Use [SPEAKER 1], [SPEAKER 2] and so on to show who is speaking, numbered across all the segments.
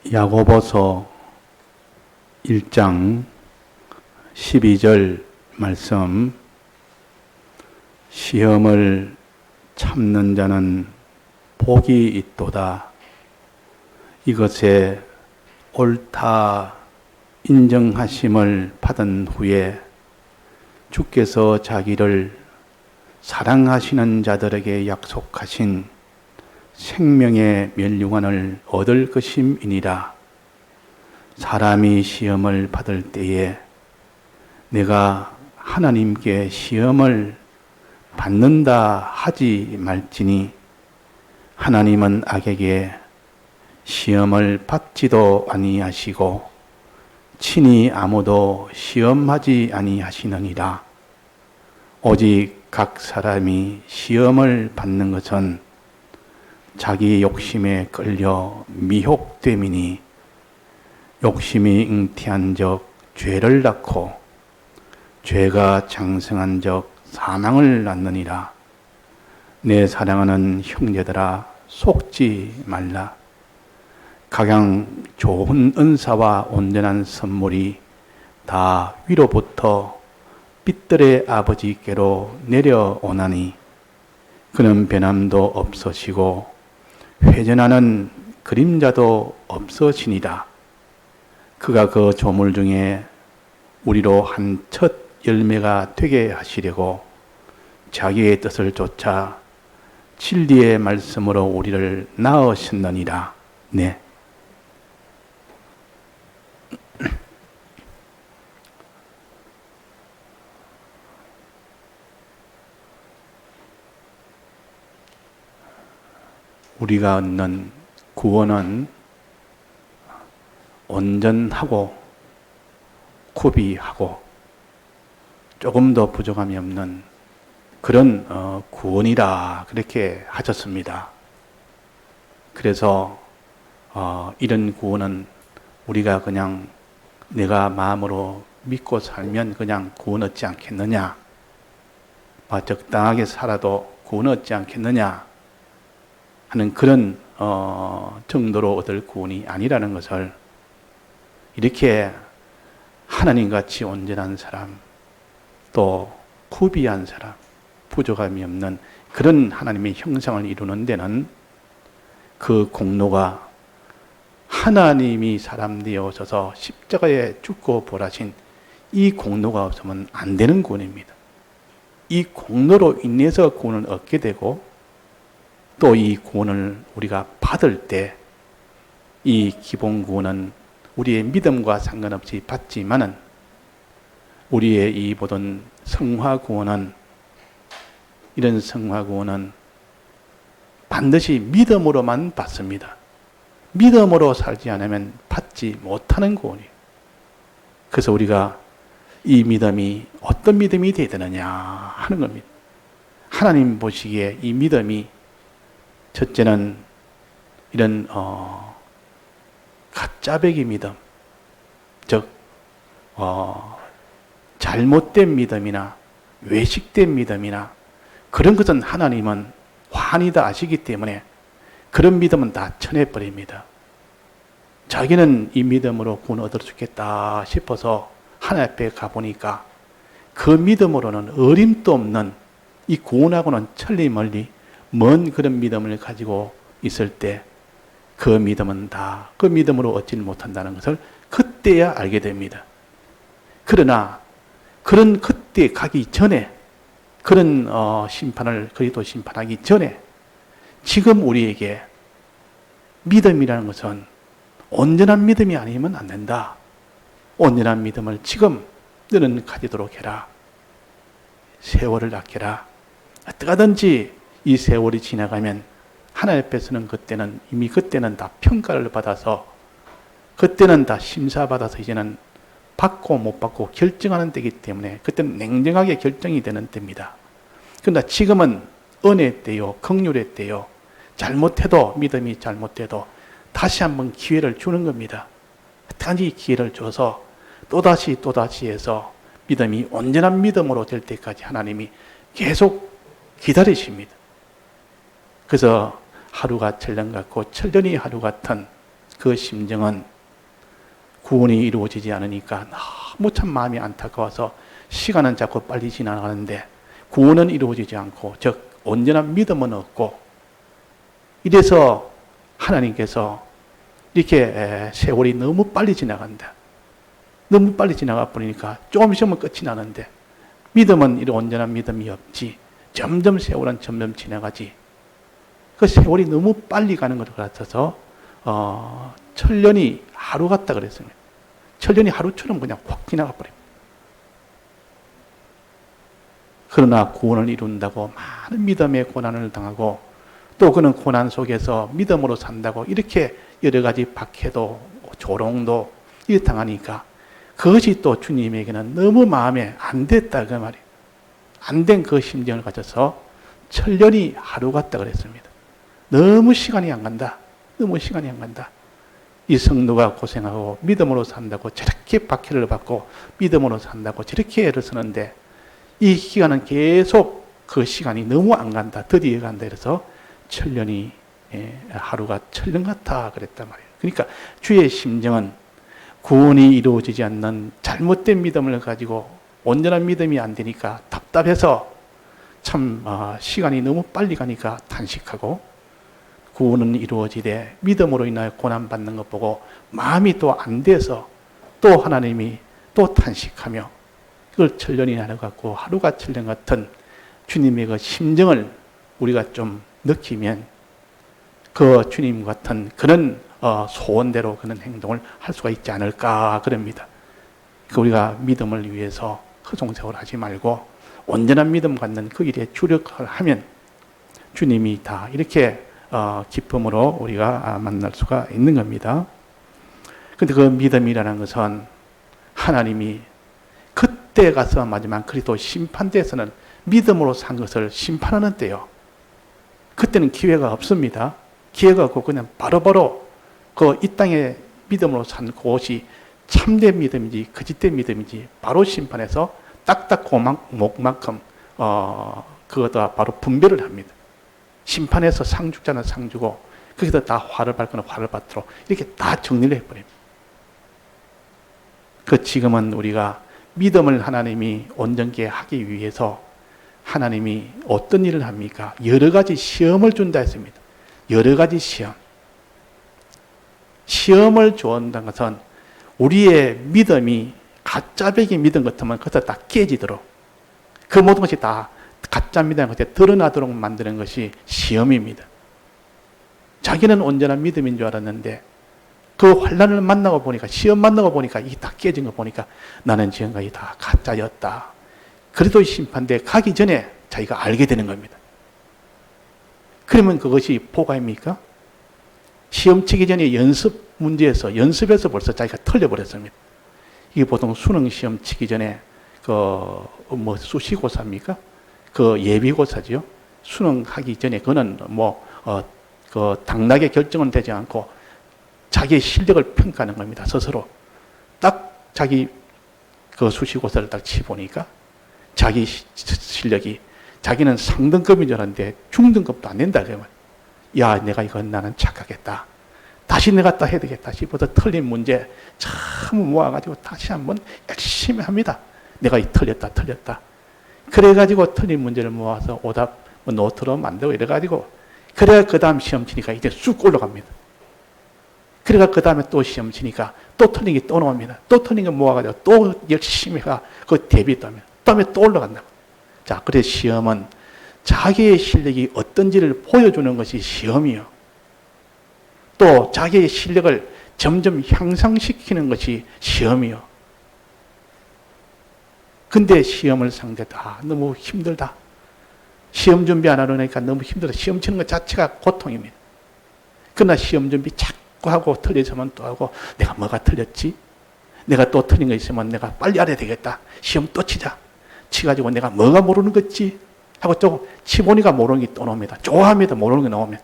[SPEAKER 1] 야고보서 1장 12절 말씀, 시험을 참는 자는 복이 있도다. 이것에 옳다 인정하심을 받은 후에 주께서 자기를 사랑하시는 자들에게 약속하신 생명의 멸류관을 얻을 것임이니라. 사람이 시험을 받을 때에 내가 하나님께 시험을 받는다 하지 말지니 하나님은 악에게 시험을 받지도 아니하시고 친히 아무도 시험하지 아니하시느니라. 오직 각 사람이 시험을 받는 것은 자기 욕심에 끌려 미혹됨이니 욕심이 잉태한 적 죄를 낳고 죄가 장성한 적 사망을 낳느니라. 내 사랑하는 형제들아, 속지 말라. 각양 좋은 은사와 온전한 선물이 다 위로부터 빛들의 아버지께로 내려오나니 그는 변함도 없으시고 회전하는 그림자도 없으시니라. 그가 그 조물 중에 우리로 한 첫 열매가 되게 하시려고 자기의 뜻을 쫓아 진리의 말씀으로 우리를 낳으셨느니라. 네. 우리가 얻는 구원은 온전하고 구비하고 조금 더 부족함이 없는 그런 구원이라 그렇게 하셨습니다. 그래서 이런 구원은 우리가 그냥 내가 마음으로 믿고 살면 그냥 구원 얻지 않겠느냐, 적당하게 살아도 구원 얻지 않겠느냐 하는 그런 정도로 얻을 구원이 아니라는 것을, 이렇게 하나님같이 온전한 사람, 또 구비한 사람, 부족함이 없는 그런 하나님의 형상을 이루는 데는 그 공로가 하나님이 사람 되어 오셔서 십자가에 죽고 부활하신 이 공로가 없으면 안 되는 구원입니다. 이 공로로 인해서 구원을 얻게 되고, 또 이 구원을 우리가 받을 때 이 기본 구원은 우리의 믿음과 상관없이 받지만은 우리의 이 모든 성화 구원은, 이런 성화 구원은 반드시 믿음으로만 받습니다. 믿음으로 살지 않으면 받지 못하는 구원이에요. 그래서 우리가 이 믿음이 어떤 믿음이 되어야 되느냐 하는 겁니다. 하나님 보시기에 이 믿음이, 첫째는 이런 가짜배기 믿음, 즉 잘못된 믿음이나 외식된 믿음이나 그런 것은 하나님은 환히 다 아시기 때문에 그런 믿음은 다 쳐내버립니다. 자기는 이 믿음으로 구원 얻을 수 있겠다 싶어서 하나님 앞에 가보니까 그 믿음으로는 어림도 없는, 이 구원하고는 천리 멀리 먼 그런 믿음을 가지고 있을 때 그 믿음은 다 그 믿음으로 얻지를 못한다는 것을 그때야 알게 됩니다. 그러나 그런 그때 가기 전에, 그런 심판을 그리스도 심판하기 전에 지금 우리에게 믿음이라는 것은 온전한 믿음이 아니면 안 된다. 온전한 믿음을 지금 너는 가지도록 해라. 세월을 아껴라. 어떡하든지 이 세월이 지나가면 하나님 앞에서는 그때는 이미 그때는 다 평가를 받아서, 그때는 다 심사받아서 이제는 받고 못 받고 결정하는 때이기 때문에 그때는 냉정하게 결정이 되는 때입니다. 그러나 지금은 은혜 때요, 긍휼의 때요. 잘못해도, 믿음이 잘못해도 다시 한번 기회를 주는 겁니다. 단지 기회를 줘서 또다시 해서 믿음이 온전한 믿음으로 될 때까지 하나님이 계속 기다리십니다. 그래서 하루가 천년 같고 천년이 하루 같은 그 심정은 구원이 이루어지지 않으니까 너무 참 마음이 안타까워서 시간은 자꾸 빨리 지나가는데 구원은 이루어지지 않고, 즉 온전한 믿음은 없고, 이래서 하나님께서 이렇게 세월이 너무 빨리 지나간다. 너무 빨리 지나가 버리니까 조금 있으면 끝이 나는데 믿음은 이런 온전한 믿음이 없지. 점점 세월은 점점 지나가지. 그 세월이 너무 빨리 가는 것 같아서 천년이 하루 같다 그랬습니다. 천년이 하루처럼 그냥 확 지나가 버립니다. 그러나 구원을 이룬다고 많은 믿음의 고난을 당하고 또 그는 고난 속에서 믿음으로 산다고 이렇게 여러 가지 박해도 조롱도 이렇게 당하니까 그것이 또 주님에게는 너무 마음에 안 됐다 그 말이에요. 안 된 그 심정을 가져서 천년이 하루 같다 그랬습니다. 너무 시간이 안 간다. 너무 시간이 안 간다. 이 성도가 고생하고 믿음으로 산다고 저렇게 박해를 받고 믿음으로 산다고 저렇게 애를 쓰는데 이 기간은 계속 그 시간이 너무 안 간다. 드디어 간다. 그래서 천년이 하루가 천년 같아 그랬단 말이에요. 그러니까 주의 심정은 구원이 이루어지지 않는 잘못된 믿음을 가지고 온전한 믿음이 안 되니까 답답해서 참 시간이 너무 빨리 가니까 탄식하고, 구원은 이루어지되 믿음으로 인하여 고난받는 것 보고 마음이 또 안 돼서 또 하나님이 또 탄식하며, 그걸 천년이 하루 같고 하루가 천년 같은 주님의 그 심정을 우리가 좀 느끼면 그 주님 같은 그런 소원대로 그런 행동을 할 수가 있지 않을까 그럽니다. 우리가 믿음을 위해서 허송세월 하지 말고 온전한 믿음 갖는 그 일에 주력을 하면 주님이 다 이렇게 기쁨으로 우리가 만날 수가 있는 겁니다. 그런데 그 믿음이라는 것은 하나님이 그때 가서 마지막 그리스도 심판대에서는 믿음으로 산 것을 심판하는 때요. 그때는 기회가 없습니다. 기회가 없고 그냥 바로바로 그 이 땅에 믿음으로 산 곳이 참된 믿음인지 거짓된 믿음인지 바로 심판해서 딱딱 목만큼 그거다 바로 분별을 합니다. 심판해서 상 죽자는 상 주고 거기서 다 화를 받거나 화를 받도록 이렇게 다 정리를 해버립니다. 그 지금은 우리가 믿음을 하나님이 온전케 하기 위해서 하나님이 어떤 일을 합니까? 여러 가지 시험을 준다 했습니다. 여러 가지 시험. 시험을 주었다는 것은 우리의 믿음이 가짜배기 믿음 같으면 그것을 다 깨지도록, 그 모든 것이 다 가짜 믿음이 드러나도록 만드는 것이 시험입니다. 자기는 온전한 믿음인 줄 알았는데 그 환난을 만나고 보니까, 시험 만나고 보니까 이게 다 깨진 거 보니까 나는 지금까지 다 가짜였다. 그래도 심판대 가기 전에 자기가 알게 되는 겁니다. 그러면 그것이 포괄입니까? 시험 치기 전에 연습에서 벌써 자기가 틀려버렸습니다. 이게 보통 수능 시험 치기 전에 수시고사입니까? 그 예비고사지요. 수능하기 전에 그거는 당락의 결정은 되지 않고 자기의 실력을 평가하는 겁니다. 스스로. 딱 자기 그 수시고사를 딱 치보니까 자기 실력이, 자기는 상등급인 줄 알았는데 중등급도 안 된다. 그러면 야, 내가 이건 나는 착각했다. 다시 내가 또 해야 되겠다 싶어서 틀린 문제 참 모아가지고 다시 한번 열심히 합니다. 내가 틀렸다. 그래가지고 틀린 문제를 모아서 오답 노트로 만들고 이래가지고, 그래야 그 다음 시험 치니까 이제 쑥 올라갑니다. 그래가 그 다음에 또 시험 치니까 또 틀린 게 또 나옵니다. 또 틀린 거 모아가지고 또 열심히 해가 그 대비 또 합니다. 다음에 또 올라간다고. 자, 그래서 시험은 자기의 실력이 어떤지를 보여주는 것이 시험이요. 또 자기의 실력을 점점 향상시키는 것이 시험이요. 근데 시험을 상대도 너무 힘들다. 시험 준비 안 하려니까 너무 힘들다. 시험 치는 것 자체가 고통입니다. 그러나 시험 준비 자꾸 하고 틀려서만 또 하고, 내가 뭐가 틀렸지? 내가 또 틀린 거 있으면 내가 빨리 알아야 되겠다. 시험 또 치자. 치가지고 내가 뭐가 모르는 거지? 하고 또 치보니까 모르는 게 또 나옵니다. 좋아합니다. 모르는 게 나오면.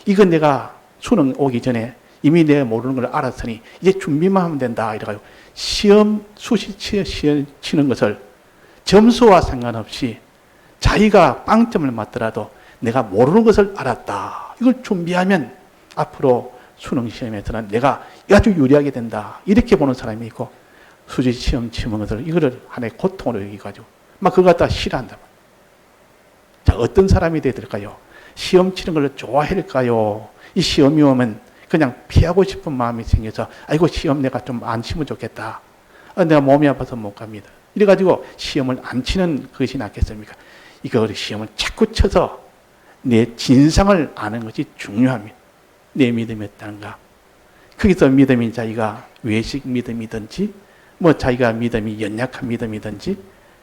[SPEAKER 1] 이건 내가 수능 오기 전에 이미 내가 모르는 걸 알았으니 이제 준비만 하면 된다. 이래가지고 수시 시험 치는 것을 점수와 상관없이 자기가 빵점을 맞더라도 내가 모르는 것을 알았다. 이걸 준비하면 앞으로 수능 시험에서는 내가 아주 유리하게 된다. 이렇게 보는 사람이 있고, 수시 시험 치는 것을 이거를 하나의 고통으로 여기가지고 막 그걸 갖다 싫어한다. 자, 어떤 사람이 돼야 될까요? 시험 치는 걸 좋아할까요? 이 시험이 오면 그냥 피하고 싶은 마음이 생겨서 아이고 시험 내가 좀 안 치면 좋겠다. 내가 몸이 아파서 못 갑니다. 이래가지고 시험을 안 치는 것이 낫겠습니까? 이거 시험을 자꾸 쳐서 내 진상을 아는 것이 중요합니다. 내 믿음이 어떤가? 거기서 믿음인 자기가 외식 믿음이든지 자기가 믿음이 연약한 믿음이든지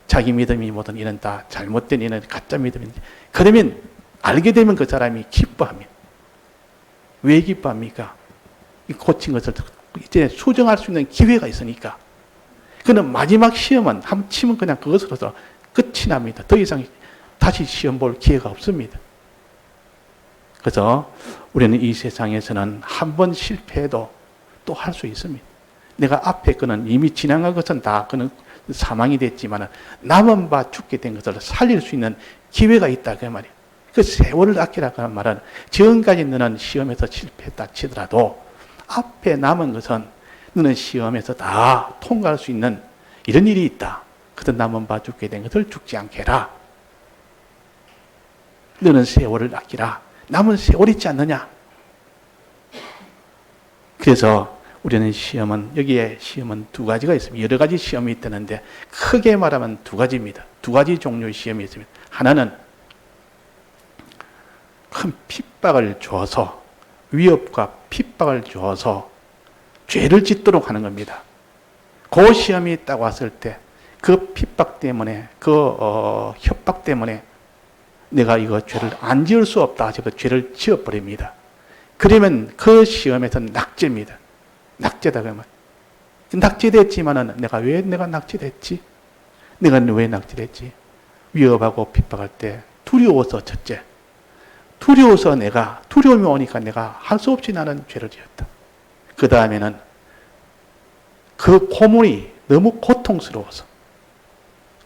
[SPEAKER 1] 자기 믿음이 뭐든 이런 다 잘못된 이런 가짜 믿음인지 그러면 알게 되면 그 사람이 기뻐합니다. 왜 기뻐합니까? 고친 것을 이제 수정할 수 있는 기회가 있으니까. 그는 마지막 시험은 한번 치면 그냥 그것으로서 끝이 납니다. 더 이상 다시 시험 볼 기회가 없습니다. 그래서 우리는 이 세상에서는 한 번 실패해도 또 할 수 있습니다. 내가 앞에 그는 이미 지나간 것은 다 그는 사망이 됐지만 남은 바 죽게 된 것을 살릴 수 있는 기회가 있다 그 말이에요. 그 세월을 아끼라고 하는 말은 지금까지 너는 시험에서 실패했다 치더라도 앞에 남은 것은 너는 시험에서 다 통과할 수 있는 이런 일이 있다. 그래서 남은 바 죽게 된 것을 죽지 않게 해라. 너는 세월을 아끼라. 남은 세월 있지 않느냐. 그래서 우리는 여기에 시험은 두 가지가 있습니다. 여러 가지 시험이 있다는데 크게 말하면 두 가지입니다. 두 가지 종류의 시험이 있습니다. 하나는 큰 핍박을 줘서 위협과 핍박을 줘서 죄를 짓도록 하는 겁니다. 그 시험이 딱 왔을 때 그 핍박 때문에 협박 때문에 내가 이거 죄를 안 지을 수 없다 하셔서 죄를 지어버립니다. 그러면 그 시험에서 낙제입니다. 낙제다 그러면 낙제됐지만은 왜 내가 낙제됐지? 내가 왜 낙제됐지? 위협하고 핍박할 때 두려워서 첫째. 두려워서 두려움이 오니까 내가 할 수 없이 나는 죄를 지었다. 그 다음에는 그 고문이 너무 고통스러워서,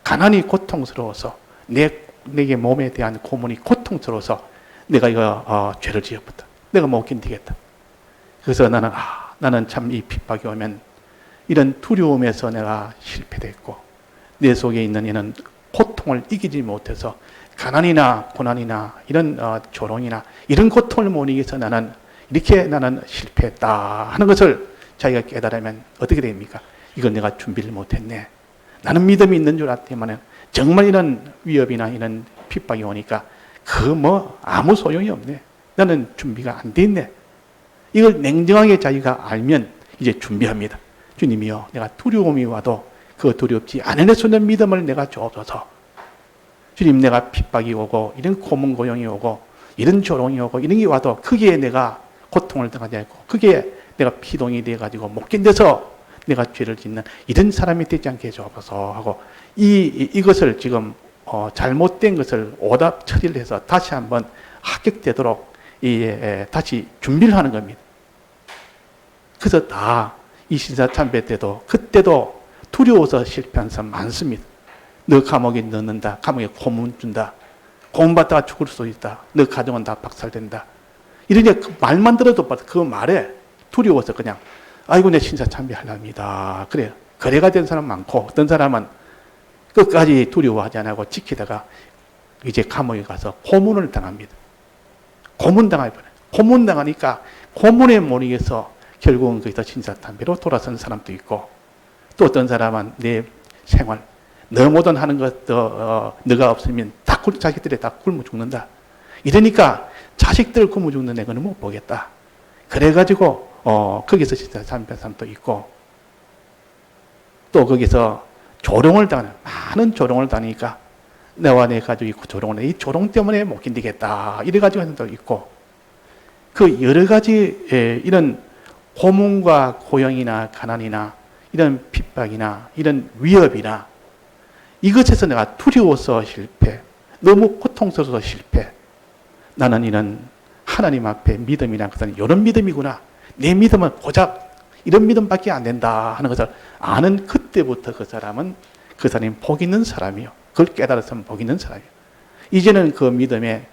[SPEAKER 1] 가난이 고통스러워서, 내게 몸에 대한 고문이 고통스러워서 내가 이거 죄를 지었다. 내가 못 견디겠다. 그래서 나는 참 이 핍박이 오면 이런 두려움에서 내가 실패됐고 내 속에 있는 이런 고통을 이기지 못해서 가난이나 고난이나 이런 조롱이나 이런 고통을 못 이겨서 나는 실패했다 하는 것을 자기가 깨달으면 어떻게 됩니까? 이걸 내가 준비를 못했네. 나는 믿음이 있는 줄 알았더니만 정말 이런 위협이나 이런 핍박이 오니까 아무 소용이 없네. 나는 준비가 안 돼 있네. 이걸 냉정하게 자기가 알면 이제 준비합니다. 주님이여, 내가 두려움이 와도 그 두렵지 않을 수 있는 믿음을 내가 주옵소서. 주님, 내가 핍박이 오고 이런 고문 고용이 오고 이런 조롱이 오고 이런 게 와도 거기에 내가 고통을 당하지 않고 거기에 내가 피동이 돼가지고 못 견뎌서 내가 죄를 짓는 이런 사람이 되지 않게 해주옵소서 하고 이것을 지금 잘못된 것을 오답 처리를 해서 다시 한번 합격되도록 다시 준비를 하는 겁니다. 그래서 다 이 신사참배 때도 그때도 두려워서 실패한 사람 많습니다. 너 감옥에 넣는다. 감옥에 고문 준다. 고문받다가 죽을 수도 있다. 너 가정은 다 박살된다. 이런 그 말만 들어도 그 말에 두려워서 그냥 아이고 내 신사참배하렵니다. 그래요. 거래가 된 사람 많고 어떤 사람은 끝까지 두려워하지 않고 지키다가 이제 감옥에 가서 고문을 당합니다. 고문당해버려요. 고문당하니까 고문에 못 이겨서 결국은 거기서 신사참배로 돌아선 사람도 있고 또 어떤 사람은 내 생활 너 뭐든 하는 것도 너가 없으면 자식들이 다 굶어 죽는다. 이러니까 자식들 굶어 죽는 애는 못 보겠다. 그래가지고 거기서 신사참배한 사람도 있고 또 거기서 조롱을 당하는 많은 조롱을 당하니까 내와 내 가족이 조롱을 해. 이 조롱 때문에 못 견디겠다. 이래가지고 하는 사람도 있고 그 여러 가지 이런 고문과 고용이나 가난이나 이런 핍박이나 이런 위협이나 이것에서 내가 두려워서 실패, 너무 고통스러워서 실패. 나는 이런 하나님 앞에 믿음이란 것은 이런 믿음이구나. 내 믿음은 고작 이런 믿음밖에 안 된다 하는 것을 아는 그때부터 그 사람이 복 있는 사람이요. 그걸 깨달았으면 복 있는 사람이요. 이제는 그 믿음에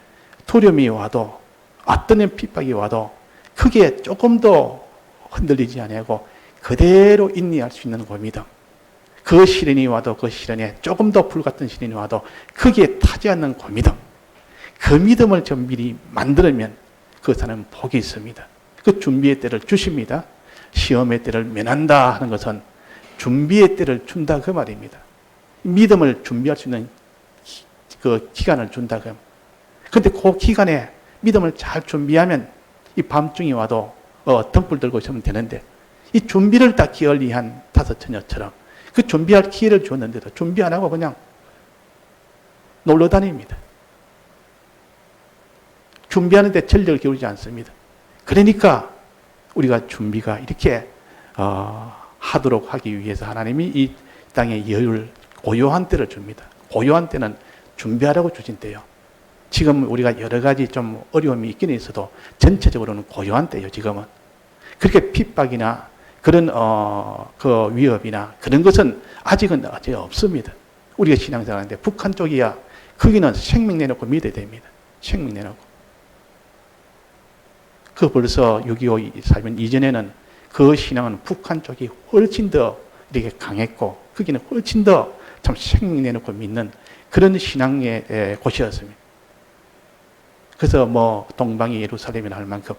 [SPEAKER 1] 두려움이 와도 어떤 핍박이 와도 크게 조금도 흔들리지 아니하고 그대로 인내할 수 있는 그 믿음. 그 시련이 와도 그 시련에 조금 더 불같은 시련이 와도 크게 타지 않는 그 믿음. 그 믿음을 좀 미리 만들면 그 사람은 복이 있습니다. 그 준비의 때를 주십니다. 시험의 때를 면한다 하는 것은 준비의 때를 준다 그 말입니다. 믿음을 준비할 수 있는 그 기간을 준다 그. 그런데 그 기간에 믿음을 잘 준비하면 이 밤중이 와도 등불 들고 있으면 되는데 이 준비를 다 게을리한 다섯 처녀처럼 그 준비할 기회를 줬는데도 준비 안 하고 그냥 놀러 다닙니다. 준비하는데 전력을 기울이지 않습니다. 그러니까 우리가 준비가 이렇게 하도록 하기 위해서 하나님이 이 땅에 여유를 고요한 때를 줍니다. 고요한 때는 준비하라고 주신 때요. 지금 우리가 여러 가지 좀 어려움이 있기는 있어도 전체적으로는 고요한 때요. 지금은 그렇게 핍박이나 그런 그 위협이나 그런 것은 아직은 없습니다. 우리가 신앙생활하는데 북한 쪽이야 거기는 생명 내놓고 믿어야 됩니다. 생명 내놓고. 그 벌써 6.25 사건 이전에는 그 신앙은 북한 쪽이 훨씬 더 이렇게 강했고 거기는 훨씬 더 참 생명 내놓고 믿는 그런 신앙의 곳이었습니다. 그래서 뭐 동방이 예루살렘이라 할 만큼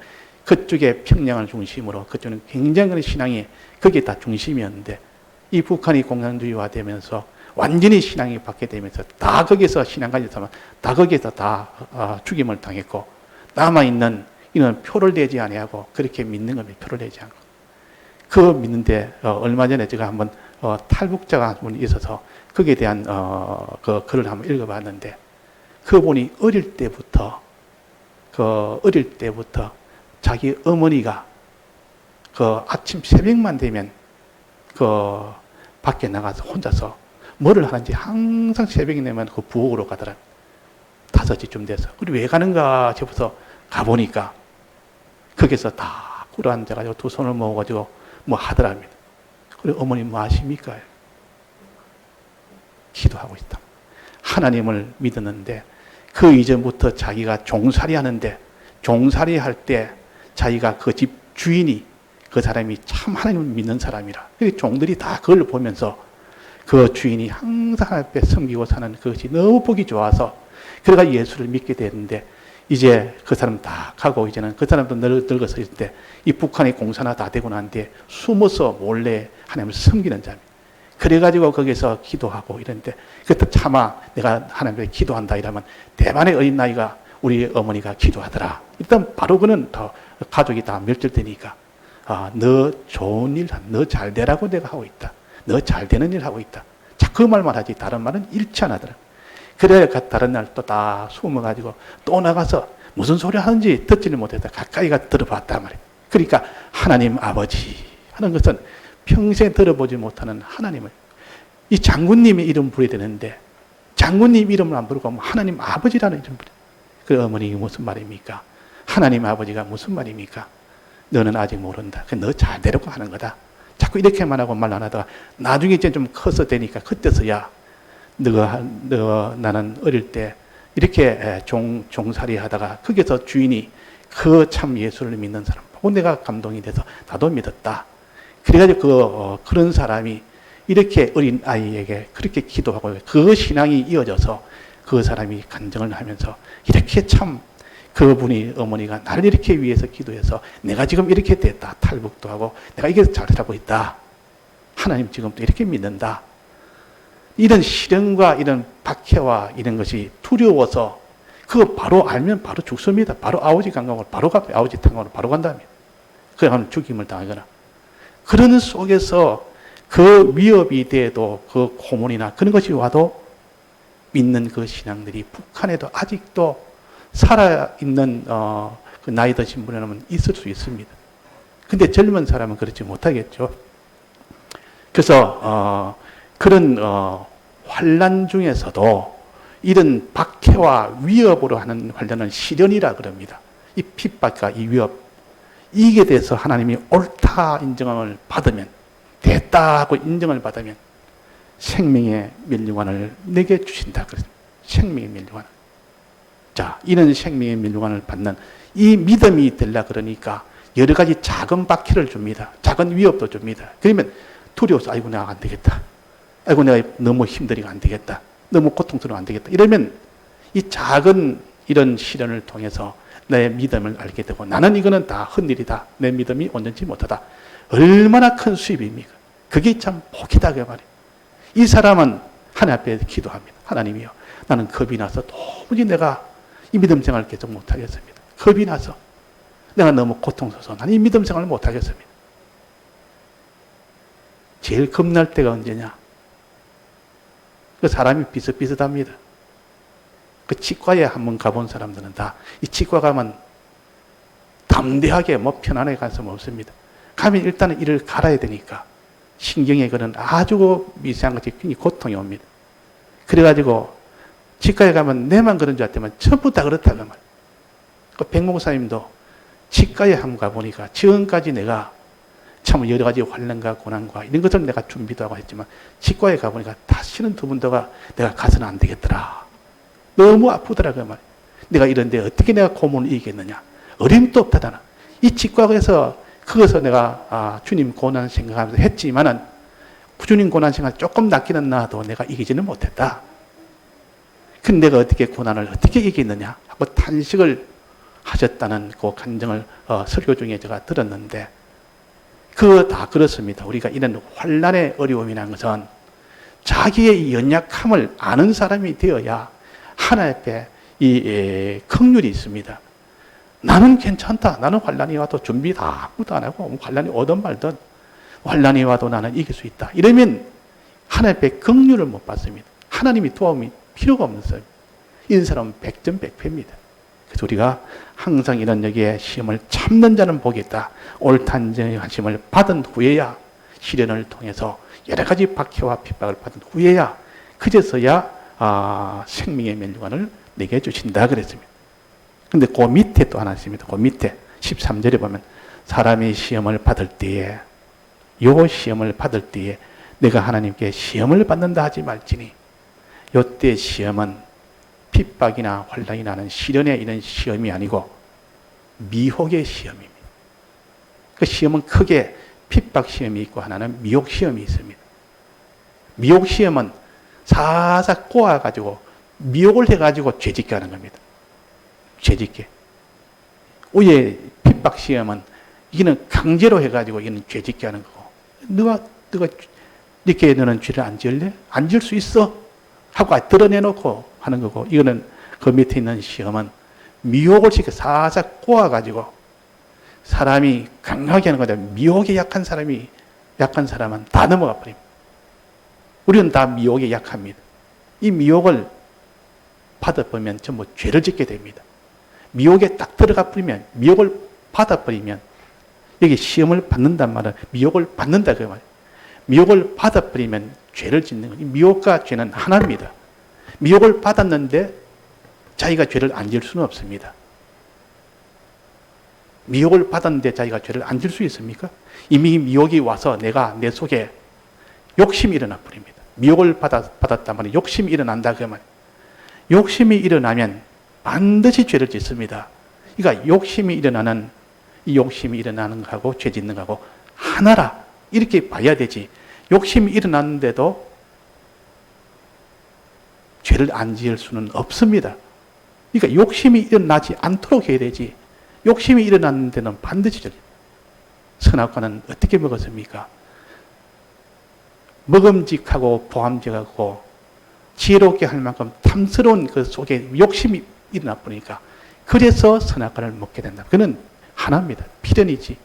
[SPEAKER 1] 그쪽에 평양을 중심으로 그쪽은 굉장히 신앙이 거기에 다 중심이었는데 이 북한이 공산주의화되면서 완전히 신앙이 바뀌게 되면서 다 거기서 신앙까지 있으면 다 거기에서 다 죽임을 당했고 남아있는 이는 표를 내지 아니하고 그렇게 믿는 겁니다. 표를 내지 않고. 그 믿는데 얼마 전에 제가 한번 탈북자가 한 분이 있어서 거기에 대한 그 글을 한번 읽어봤는데 그분이 어릴 때부터 자기 어머니가 그 아침 새벽만 되면 그 밖에 나가서 혼자서 뭐를 하는지 항상 새벽이 되면 그 부엌으로 가더라. 5시쯤 돼서. 그리고 왜 가는가 싶어서 가보니까 거기서 다 꿇어 앉아가지고 두 손을 모아가지고 뭐 하더랍니다. 그리고 어머니 뭐 하십니까? 기도하고 있다. 하나님을 믿었는데 그 이전부터 자기가 종살이 하는데 종살이 할 때 자기가 그 집 주인이 그 사람이 참 하나님을 믿는 사람이라. 종들이 다 그걸 보면서 그 주인이 항상 하나님 앞에 섬기고 사는 그것이 너무 보기 좋아서 그래가 예수를 믿게 되는데 이제 그 사람 다 가고 이제는 그 사람도 늙어서 있을 때 이 북한이 공산화 다 되고 난 뒤에 숨어서 몰래 하나님을 섬기는 자입니다. 그래가지고 거기서 기도하고 이러는데 그때 차마 내가 하나님께 기도한다 이러면 대만의 어린 나이가 우리 어머니가 기도하더라. 일단 바로 그는 더 가족이 다 멸절되니까 너 좋은 일, 너 잘 되라고 내가 하고 있다. 너 잘 되는 일 하고 있다. 자, 그 말만 하지 다른 말은 일치 안 하더라. 그래 다른 날 또 다 숨어가지고 또 나가서 무슨 소리 하는지 듣지를 못했다. 가까이가 들어봤단 말이에요. 그러니까 하나님 아버지 하는 것은 평생 들어보지 못하는 하나님을 이 장군님의 이름 부르야 되는데 장군님 이름을 안 부르고 하나님 아버지라는 이름 부르. 그 어머니 무슨 말입니까? 하나님 아버지가 무슨 말입니까? 너는 아직 모른다. 너 잘 되려고 하는 거다. 자꾸 이렇게만 하고 말 안 하다가 나중에 이제 좀 커서 되니까 그때서야 나는 어릴 때 이렇게 종살이 하다가 거기서 주인이 그 참 예수를 믿는 사람 보고 내가 감동이 돼서 나도 믿었다. 그래가지고 그런 사람이 이렇게 어린 아이에게 그렇게 기도하고 그 신앙이 이어져서 그 사람이 간증을 하면서 이렇게 참 그분이 어머니가 나를 이렇게 위해서 기도해서 내가 지금 이렇게 됐다. 탈북도 하고 내가 이게 잘 살고 있다. 하나님 지금도 이렇게 믿는다. 이런 시련과 이런 박해와 이런 것이 두려워서 그거 바로 알면 바로 죽습니다. 바로 아우지 강강으로 바로 아우지 탄강으로 바로 간다며. 그러면 죽임을 당하거나. 그런 속에서 그 위협이 돼도 그 고문이나 그런 것이 와도 믿는 그 신앙들이 북한에도 아직도 살아있는 그 나이 드신 분이라면 있을 수 있습니다. 근데 젊은 사람은 그렇지 못하겠죠. 그래서 그런 환난 중에서도 이런 박해와 위협으로 하는 환난을 시련이라 그럽니다. 이 핍박과 이 위협 이게 돼서 하나님이 옳다 인정을 받으면 됐다 하고 인정을 받으면 생명의 면류관을 내게 주신다. 생명의 면류관. 자, 이런 생명의 면류관을 받는 이 믿음이 되려 그러니까 여러 가지 작은 박해를 줍니다. 작은 위협도 줍니다. 그러면 두려워서 아이고 내가 안 되겠다. 아이고 내가 너무 힘들니까 안 되겠다. 너무 고통스러워 안 되겠다. 이러면 이 작은 이런 시련을 통해서 내 믿음을 알게 되고 나는 이거는 다 헛일이다. 내 믿음이 온전치 못하다. 얼마나 큰 수입입니까? 그게 참 복이다 그 말이에요. 이 사람은 하나님 앞에 기도합니다. 하나님이요. 나는 겁이 나서 도무지 내가 이 믿음 생활을 계속 못하겠습니다. 겁이 나서 내가 너무 고통스러워서 나는 이 믿음 생활을 못하겠습니다. 제일 겁날 때가 언제냐? 그 사람이 비슷비슷합니다. 그 치과에 한번 가본 사람들은 다 이 치과 가면 담대하게 뭐 편안하게 갈 수는 없습니다. 가면 일단은 이를 갈아야 되니까 신경에 그런 아주 미세한 것이 굉장히 고통이 옵니다. 그래가지고 치과에 가면 내만 그런 줄 알았더만 전부 다 그렇다는 말이에요. 그 백목사님도 치과에 한번 가보니까 지금까지 내가 참 여러 가지 환난과 고난과 이런 것을 내가 준비도 하고 했지만 치과에 가보니까 다시는 두 번 더가 내가 가서는 안 되겠더라. 너무 아프더라 그 말이에요. 내가 이런데 어떻게 내가 고문을 이기겠느냐. 어림도 없다잖아. 이 치과에서 그것을 내가 주님 고난 생각하면서 했지만은 주님 고난 생각 조금 낫기는 나도 내가 이기지는 못했다. 근데 내가 어떻게 고난을 어떻게 이기느냐 하고 탄식을 하셨다는 그 간증을 설교 중에 제가 들었는데 그거 다 그렇습니다. 우리가 이런 환난의 어려움이라는 것은 자기의 이 연약함을 아는 사람이 되어야 하나님 앞에 이 긍휼이 있습니다. 나는 괜찮다. 나는 환난이 와도 준비 다 아무도 안 하고 환난이 오든 말든 환난이 와도 나는 이길 수 있다. 이러면 하나님 앞에 긍휼을 못 받습니다. 하나님이 도움이 필요가 없는 사람. 이런 사람은 백전백패입니다. 그래서 우리가 항상 이런 여기에 시험을 참는 자는 복이 있다. 옳다는 시험을 받은 후에야 시련을 통해서 여러 가지 박해와 핍박을 받은 후에야 그제서야 생명의 면류관을 내게 주신다 그랬습니다. 근데 그 밑에 또 하나 있습니다. 그 밑에 13절에 보면 사람이 시험을 받을 때에 요 시험을 받을 때에 내가 하나님께 시험을 받는다 하지 말지니 요때 시험은 핍박이나 환난이 나는 시련의 이런 시험이 아니고 미혹의 시험입니다. 그 시험은 크게 핍박 시험이 있고 하나는 미혹 시험이 있습니다. 미혹 시험은 사삭 꼬아가지고 미혹을 해가지고 죄짓게 하는 겁니다. 죄짓게. 위에 핍박 시험은 이거는 강제로 해가지고 이거는 죄짓게 하는 거고 너가 이렇게 너는 죄를 안 지을래? 안 지을 수 있어? 하고 드러내놓고 하는 거고 이거는 그 밑에 있는 시험은 미혹을 시켜 사삭 꼬아가지고 사람이 강하게 하는 거다. 미혹에 약한 사람은 다 넘어가 버립니다. 우리는 다 미혹에 약합니다. 이 미혹을 받아버리면 전부 죄를 짓게 됩니다. 미혹에 딱 들어가 버리면 미혹을 받아버리면 여기 시험을 받는단 말은 미혹을 받는다 그 말이에요. 미혹을 받아버리면 죄를 짓는 거예요. 미혹과 죄는 하나입니다. 미혹을 받았는데 자기가 죄를 안 지을 수는 없습니다. 미혹을 받았는데 자기가 죄를 안 지을 수 있습니까? 이미 미혹이 와서 내가 내 속에 욕심이 일어나 버립니다. 미혹을 받았단 말이에요. 욕심이 일어난다 그 말이에요. 욕심이 일어나면 반드시 죄를 짓습니다. 그러니까 욕심이 일어나는 거하고 죄 짓는 거하고 하나라 이렇게 봐야 되지. 욕심이 일어났는데도 죄를 안 지을 수는 없습니다. 그러니까 욕심이 일어나지 않도록 해야 되지. 욕심이 일어났는 데는 반드시 죄. 선악과는 어떻게 먹었습니까? 먹음직하고 보암직하고 지혜롭게 할 만큼 탐스러운 그 속에 욕심이 일어나 버리니까 그래서 선악과를 먹게 된다. 그는 하나입니다. 필연이지.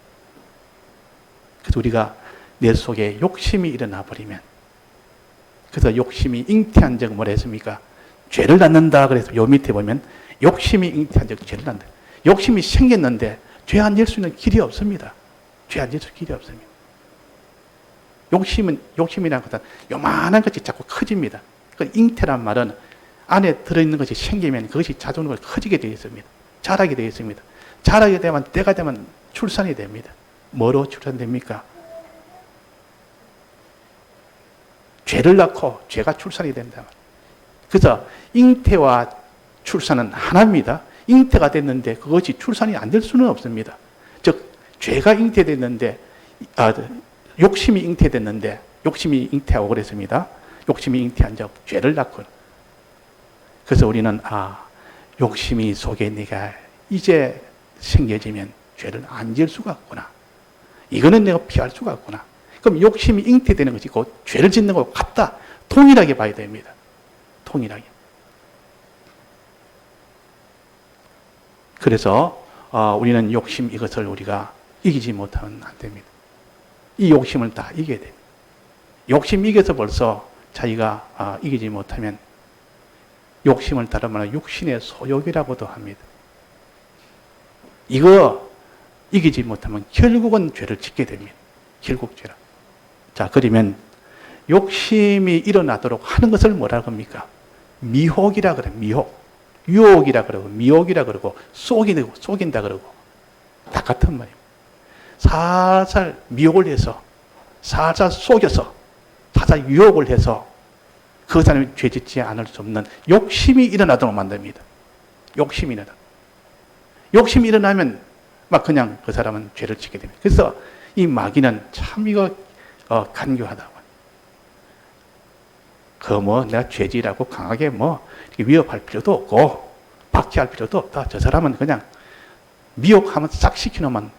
[SPEAKER 1] 그래서 우리가 내 속에 욕심이 일어나 버리면 그래서 욕심이 잉태한 적 뭐라 했습니까? 죄를 낳는다. 그래서 요 밑에 보면 욕심이 잉태한 적 죄를 낳는다. 욕심이 생겼는데 죄 안 지을 수 있는 길이 없습니다. 죄 안 지을 수 있는 길이 없습니다. 욕심이라는 것은 요만한 것이 자꾸 커집니다. 그 잉태란 말은 안에 들어있는 것이 생기면 그것이 자존으로 커지게 되어 있습니다. 자라게 되어 있습니다. 자라게 되면 때가 되면 출산이 됩니다. 뭐로 출산됩니까? 죄를 낳고 죄가 출산이 된다. 그래서 잉태와 출산은 하나입니다. 잉태가 됐는데 그것이 출산이 안 될 수는 없습니다. 즉 죄가 잉태됐는데, 욕심이 잉태됐는데, 욕심이 잉태하고 그랬습니다. 욕심이 잉태한 적 죄를 낳고. 그래서 우리는 욕심이 속에 내가 이제 생겨지면 죄를 안 지을 수가 없구나. 이거는 내가 피할 수가 없구나. 그럼 욕심이 잉태되는 것이 곧 죄를 짓는 것과 같다. 동일하게 봐야 됩니다. 동일하게. 그래서 우리는 욕심 이것을 우리가 이기지 못하면 안 됩니다. 이 욕심을 다 이겨야 됩니다. 욕심 이겨서 벌써 자기가 이기지 못하면 욕심을 다른 말로 육신의 소욕이라고도 합니다. 이거 이기지 못하면 결국은 죄를 짓게 됩니다. 결국 죄라. 자, 그러면 욕심이 일어나도록 하는 것을 뭐라고 합니까? 미혹이라 그래요. 미혹. 유혹이라 그러고 미혹이라 그러고 속인다 그러고 다 같은 말이에요. 살살 미혹을 해서 살살 속여서 살살 유혹을 해서 그 사람이 죄짓지 않을 수 없는 욕심이 일어나도록 만듭니다. 욕심이 일어나. 욕심이 일어나면 막 그냥 그 사람은 죄를 짓게 됩니다. 그래서 이 마귀는 참 이거 간교하다고. 내가 죄지라고 강하게 위협할 필요도 없고 박해할 필요도 없다. 저 사람은 그냥 미혹하면 싹 시켜놓으면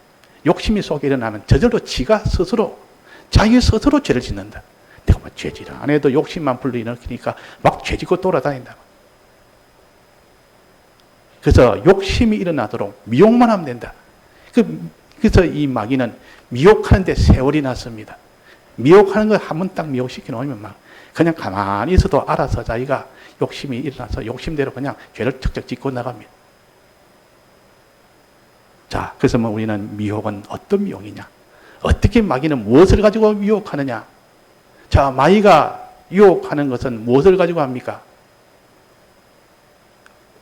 [SPEAKER 1] 욕심이 속에 일어나면 저절로 자기 스스로 죄를 짓는다. 내가 죄지를 안 해도 욕심만 불러일으키니까 막 죄짓고 돌아다닌다. 그래서 욕심이 일어나도록 미혹만 하면 된다. 그래서 이 마귀는 미혹하는데 세월이 났습니다. 미혹하는 걸 한 번 딱 미혹시켜 놓으면 막 그냥 가만히 있어도 알아서 자기가 욕심이 일어나서 욕심대로 그냥 죄를 척척 짓고 나갑니다. 자, 그래서 우리는 미혹은 어떤 미혹이냐? 어떻게 마귀는 무엇을 가지고 미혹하느냐? 자, 마귀가 유혹하는 것은 무엇을 가지고 합니까?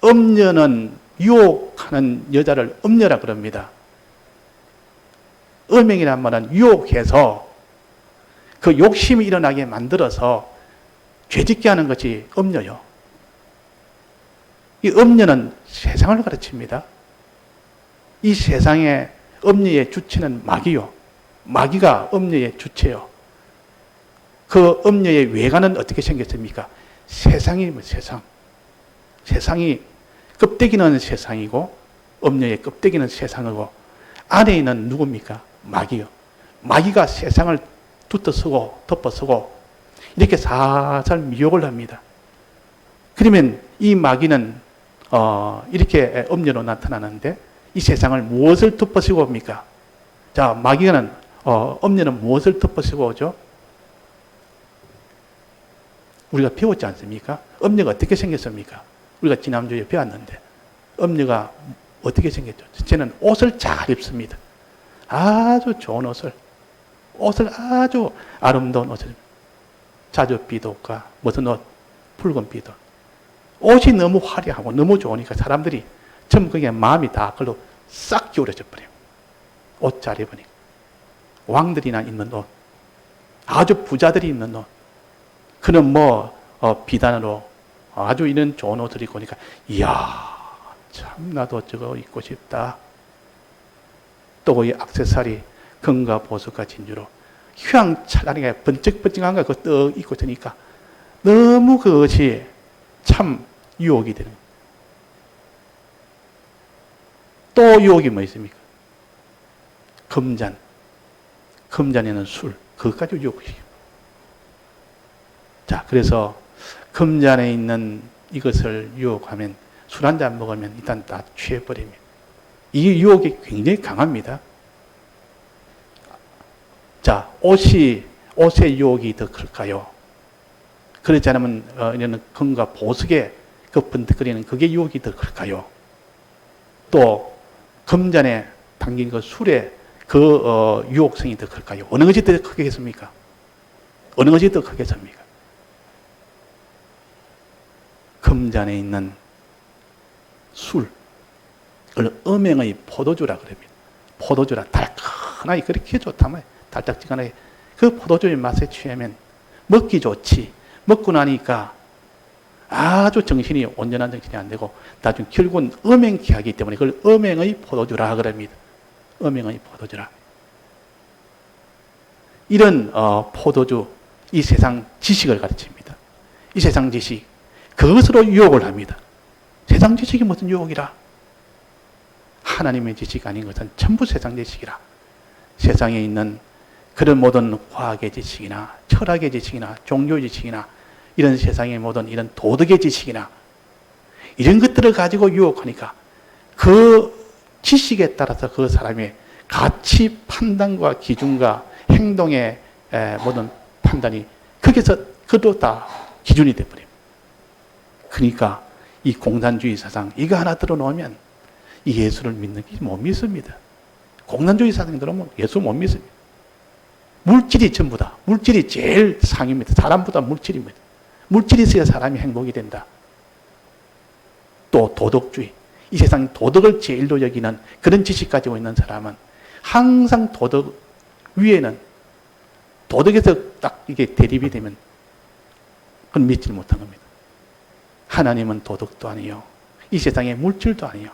[SPEAKER 1] 음녀는 유혹하는 여자를 음녀라 그럽니다. 음행이란 말은 유혹해서 그 욕심이 일어나게 만들어서 죄짓게 하는 것이 음녀요. 이 음녀는 세상을 가르칩니다. 이 세상의 음녀의 주체는 마귀요. 마귀가 음녀의 주체요. 그 음녀의 외관은 어떻게 생겼습니까? 세상이 세상. 세상이 껍데기는 세상이고 음녀의 껍데기는 세상이고 안에 있는 누굽니까? 마귀요. 마귀가 세상을 덮어쓰고 이렇게 살살 미혹을 합니다. 그러면 이 마귀는 이렇게 음녀로 나타나는데 이 세상을 무엇을 덮어쓰고 옵니까? 자, 마귀는 음녀는 무엇을 덮어쓰고 오죠? 우리가 배웠지 않습니까? 음녀가 어떻게 생겼습니까? 우리가 지난주에 배웠는데 음녀가 어떻게 생겼죠? 쟤는 옷을 잘 입습니다. 아주 좋은 옷을 아주 아름다운 옷을 자주 비도가 무슨 옷? 붉은 비도. 옷이 너무 화려하고 너무 좋으니까 사람들이 전부 그게 마음이 다 그걸로 싹 기울어져 버려요. 옷 잘 입으니까. 왕들이나 입는 옷. 아주 부자들이 입는 옷. 그는 비단으로 아주 이런 좋은 옷을 입고 오니까 이야 참 나도 저거 입고 싶다. 또 이 액세서리 금과 보석과 진주로 휘황찬란하게 번쩍번쩍한 거 그거 떡 입고 있으니까 너무 그것이 참 유혹이 되는 거예요. 또 유혹이 뭐 있습니까? 금잔에는 술, 그것까지 유혹시켜요. 자, 그래서 금잔에 있는 이것을 유혹하면 술 한 잔 먹으면 일단 다 취해버립니다. 이 유혹이 굉장히 강합니다. 자, 옷의 유혹이 더 클까요? 그렇지 않으면 이런 금과 보석에 그 번뜩거리는 그게 유혹이 더 클까요? 또 금잔에 담긴 그 술에 그 유혹성이 더 클까요? 어느 것이 더 크겠습니까? 어느 것이 더 크겠습니까? 금잔에 있는 술, 그걸 음행의 포도주라 그럽니다. 포도주라 달큰하게 그렇게 좋다면 달짝지근하게 그 포도주의 맛에 취하면 먹기 좋지. 먹고 나니까 아주 정신이 온전한 정신이 안 되고 나중에 결국은 음행케 하기 때문에 그걸 음행의 포도주라 그럽니다. 음행의 포도주라. 이런 포도주, 이 세상 지식을 가르칩니다. 이 세상 지식, 그것으로 유혹을 합니다. 세상 지식이 무슨 유혹이라? 하나님의 지식 아닌 것은 전부 세상 지식이라. 세상에 있는 그런 모든 과학의 지식이나 철학의 지식이나 종교 지식이나 이런 세상의 모든 이런 도덕의 지식이나 이런 것들을 가지고 유혹하니까 그 지식에 따라서 그 사람의 가치 판단과 기준과 행동의 모든 판단이 거기서 그도 다 기준이 되어버립니다. 그러니까 이 공산주의 사상 이거 하나 들어놓으면 이 예수를 믿는 게 못 믿습니다. 공산주의 사상이 들어오면 예수 못 믿습니다. 물질이 전부다. 물질이 제일 상입니다. 사람보다 물질입니다. 물질이 있어야 사람이 행복이 된다. 또 도덕주의. 이 세상 도덕을 제일로 여기는 그런 지식 가지고 있는 사람은 항상 도덕 위에는 도덕에서 딱 이게 대립이 되면 그건 믿지 못한 겁니다. 하나님은 도덕도 아니요. 이 세상의 물질도 아니요.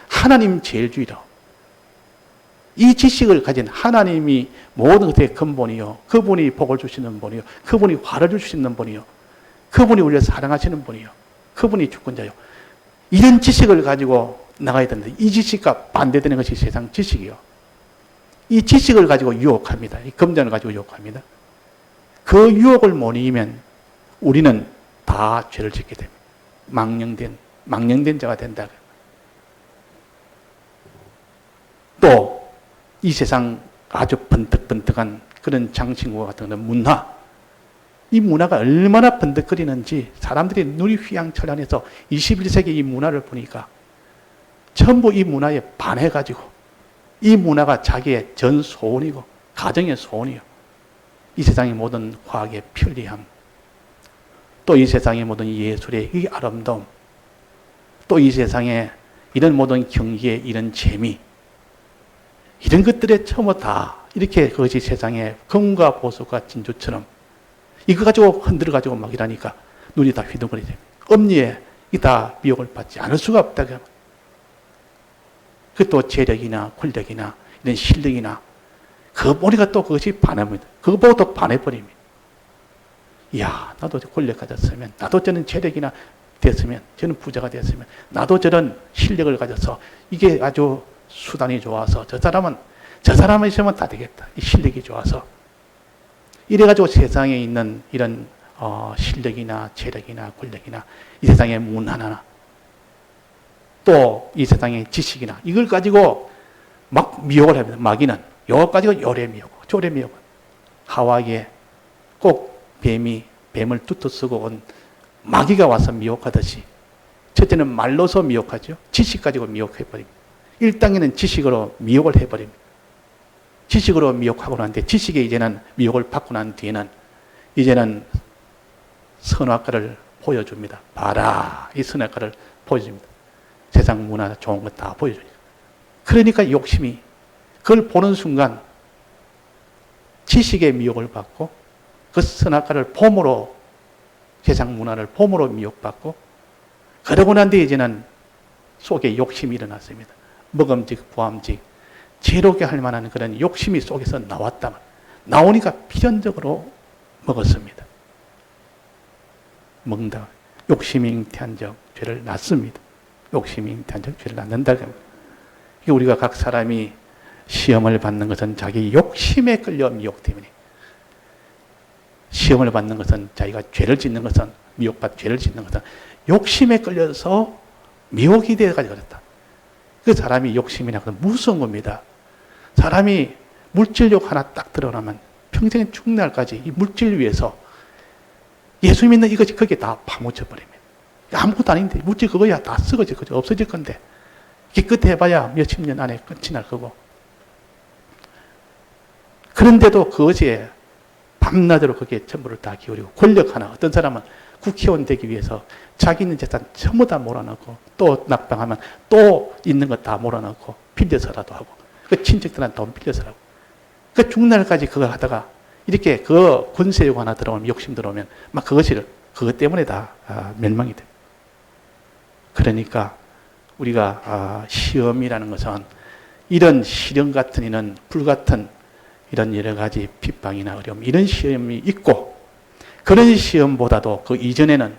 [SPEAKER 1] 하나님 제일주의로. 이 지식을 가진 하나님이 모든 것의 근본이요. 그분이 복을 주시는 분이요. 그분이 화를 주시는 분이요. 그분이 우리를 사랑하시는 분이요. 그분이 주권자요. 이런 지식을 가지고 나가야 되는데 이 지식과 반대되는 것이 세상 지식이요. 이 지식을 가지고 유혹합니다. 이 금전을 가지고 유혹합니다. 그 유혹을 못 이기면 우리는 다 죄를 짓게 됩니다. 망령된 자가 된다. 또 이 세상 아주 번뜩번뜩한 그런 장신구 같은 문화, 이 문화가 얼마나 번뜩거리는지 사람들이 눈이 휘황찬란해서 21세기 이 문화를 보니까 전부 이 문화에 반해가지고 이 문화가 자기의 전 소원이고 가정의 소원이요. 이 세상의 모든 과학의 편리함, 또 이 세상의 모든 예술의 이 아름다움, 또 이 세상의 이런 모든 경기의 이런 재미, 이런 것들에 처음 다 이렇게 그것이 세상의 금과 보석과 진주처럼 이거 가지고 흔들어 가지고 막 이러니까 눈이 다 휘둥그레 됩니다. 엄니에 이 다 미혹을 받지 않을 수가 없다. 그 또 재력이나 권력이나 이런 실력이나 그 보니까 또 그것이 반합니다. 그거 보고 또 반해버립니다. 이야, 나도 권력 가졌으면, 나도 저는 재력이나 됐으면, 저는 부자가 됐으면, 나도 저런 실력을 가져서 이게 아주 수단이 좋아서 저 사람은 있으면 다 되겠다. 이 실력이 좋아서. 이래가지고 세상에 있는 이런 실력이나 재력이나 권력이나 이 세상의 문화나 또 이 세상의 지식이나 이걸 가지고 막 미혹을 합니다. 마귀는 이거 가지고 요래 미혹, 저래 미혹. 하와이에 꼭 뱀을 뚜터 쓰고 온 마귀가 와서 미혹하듯이 첫째는 말로서 미혹하죠. 지식 가지고 미혹해버립니다. 1단계는 지식으로 미혹을 해버립니다. 지식으로 미혹하고 나는데 지식에 이제는 미혹을 받고 난 뒤에는 이제는 선악과를 보여줍니다. 봐라. 이 선악과를 보여줍니다. 세상 문화 좋은 거 다 보여주니까. 그러니까 욕심이 그걸 보는 순간 지식의 미혹을 받고 그 선악과를 봄으로 세상 문화를 봄으로 미혹받고 그러고 난 뒤에 이제는 속에 욕심이 일어났습니다. 먹음직, 부함직, 지혜롭게 할 만한 그런 욕심이 속에서 나왔다면 나오니까 필연적으로 먹었습니다. 먹는다. 욕심이 잉태한 적 죄를 낳습니다. 욕심이 잉태한 적 죄를 낳는다. 우리가 각 사람이 시험을 받는 것은 자기 욕심에 끌려 미혹 때문에 시험을 받는 것은 자기가 죄를 짓는 것은 미혹받 죄를 짓는 것은 욕심에 끌려서 미혹이 되어가지고 그랬다. 그 사람이 욕심이나 그런 무서운 겁니다. 사람이 물질욕 하나 딱 드러나면 평생 죽는 날까지 이 물질 위해서 예수 믿는 이것이 거기에 다 파묻혀 버립니다. 아무것도 아닌데 물질 그거야 다 썩어질 거죠. 없어질 건데 이게 끝에 해봐야 몇십 년 안에 끝이 날 거고 그런데도 그것이 밤낮으로 거기에 전부를 다 기울이고 권력 하나 어떤 사람은 국회의원 되기 위해서 자기 있는 재산 전부 다 몰아넣고 또 낙방하면 또 있는 것 다 몰아넣고 빌려서라도 하고 그 친척들한테 돈 빌려서라고 그 죽는 날까지 그거 하다가 이렇게 그 권세욕 하나 들어오면 욕심 들어오면 막 그것 때문에 다 멸망이 돼. 그러니까 우리가 시험이라는 것은 이런 시련 같은 이런 불같은 이런 여러 가지 핍박이나 어려움, 이런 시험이 있고, 그런 시험보다도 그 이전에는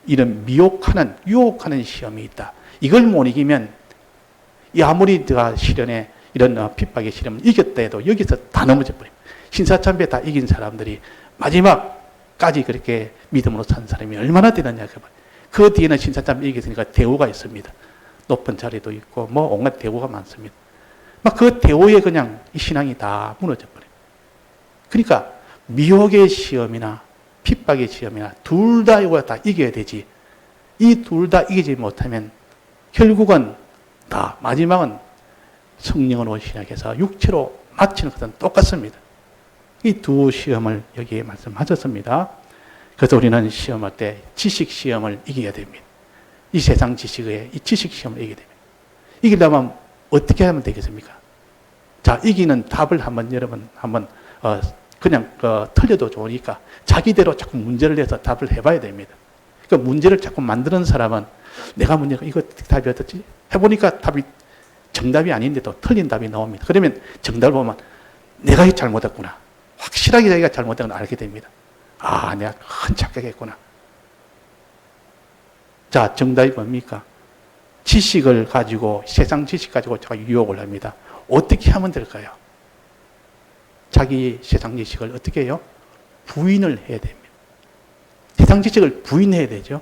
[SPEAKER 1] 이런 미혹하는, 유혹하는 시험이 있다. 이걸 못 이기면, 아무리 내가 시련에, 이런 핍박의 시련을 이겼다 해도 여기서 다 넘어져 버립니다. 신사참배 다 이긴 사람들이 마지막까지 그렇게 믿음으로 산 사람이 얼마나 되느냐. 그 뒤에는 신사참배 이겼으니까 대우가 있습니다. 높은 자리도 있고, 뭐 온갖 대우가 많습니다. 막 그 대우에 그냥 이 신앙이 다 무너져 버려요. 그러니까 미혹의 시험이나 핍박의 시험이나 둘 다 이거 다 이겨야 되지. 이 둘 다 이기지 못하면 결국은 다 마지막은 성령으로 시작해서 육체로 마치는 것은 똑같습니다. 이 두 시험을 여기에 말씀하셨습니다. 그래서 우리는 시험할 때 지식 시험을 이겨야 됩니다. 이 세상 지식의 이 지식 시험을 이겨야 됩니다. 이기려면 어떻게 하면 되겠습니까? 자, 이기는 답을 한번 여러분 한번 그냥 틀려도 좋으니까 자기대로 자꾸 문제를 내서 답을 해봐야 됩니다. 그러니까 문제를 자꾸 만드는 사람은 내가 문제가 이거 답이 어떻지? 해보니까 답이 정답이 아닌데도 틀린 답이 나옵니다. 그러면 정답을 보면 내가 잘못했구나. 확실하게 자기가 잘못된 걸 알게 됩니다. 아, 내가 큰 착각했구나. 자, 정답이 뭡니까? 지식을 가지고, 세상 지식 가지고 제가 유혹을 합니다. 어떻게 하면 될까요? 자기 세상 지식을 어떻게 해요? 부인을 해야 됩니다. 세상 지식을 부인해야 되죠.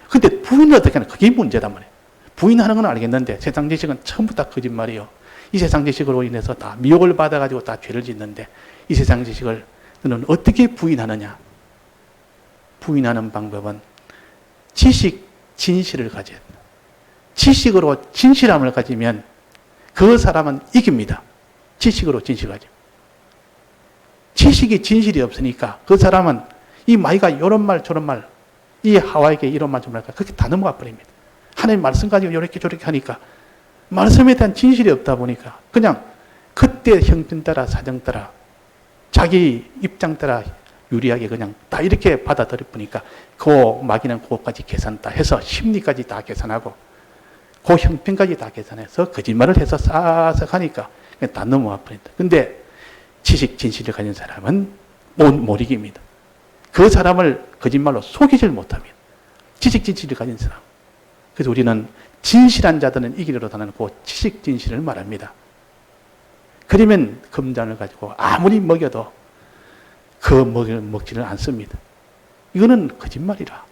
[SPEAKER 1] 근데 부인을 어떻게 하나? 그게 문제단 말이에요. 부인하는 건 알겠는데 세상 지식은 처음부터 다 거짓말이에요. 이 세상 지식으로 인해서 다 미혹을 받아가지고 다 죄를 짓는데 이 세상 지식을 너는 어떻게 부인하느냐? 부인하는 방법은 지식, 진실을 가져야 된다. 지식으로 진실함을 가지면 그 사람은 이깁니다. 지식으로 진실을 가지면. 지식이 진실이 없으니까 그 사람은 이 마이가 이런 말 저런 말, 이 하와에게 이런 말 저런 말, 그렇게 다 넘어가 버립니다. 하나님 말씀 가지고 이렇게 저렇게 하니까 말씀에 대한 진실이 없다 보니까 그냥 그때 형편 따라 사정 따라 자기 입장 따라 유리하게 그냥 다 이렇게 받아들여 보니까 그 마귀는 그것까지 계산 다 해서 심리까지 다 계산하고 그 형편까지 다 계산해서 거짓말을 해서 싹싹 하니까 다 넘어와 버린다. 근데 지식 진실을 가진 사람은 못 이깁니다. 그 사람을 거짓말로 속이질 못합니다. 지식 진실을 가진 사람. 그래서 우리는 진실한 자들은 이기려고 하는 그 지식 진실을 말합니다. 그러면 금잔을 가지고 아무리 먹여도 그 먹지를 않습니다. 이거는 거짓말이라.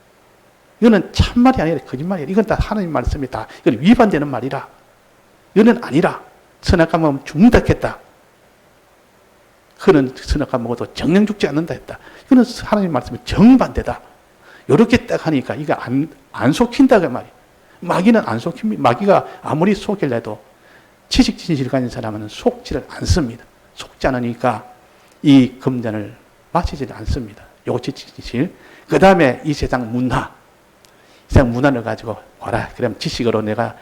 [SPEAKER 1] 이거는 참말이 아니라 거짓말이라. 이건 다 하나님 말씀이 다 이건 위반되는 말이라. 이거는 아니라. 선악과 먹으면 죽는다. 그는 선악과 먹어도 정령 죽지 않는다 했다. 이거는 하나님 말씀이 정반대다. 이렇게 딱 하니까 이거 안 속힌다 그 말이야. 마귀는 안 속힙니다. 마귀가 아무리 속일래도 지식 진실을 가진 사람은 속지를 않습니다. 속지 않으니까 이 금잔을 마시지 않습니다. 요거 지식 진실. 그 다음에 이 세상 문화. 세상 문화를 가지고 와라. 그럼 지식으로 내가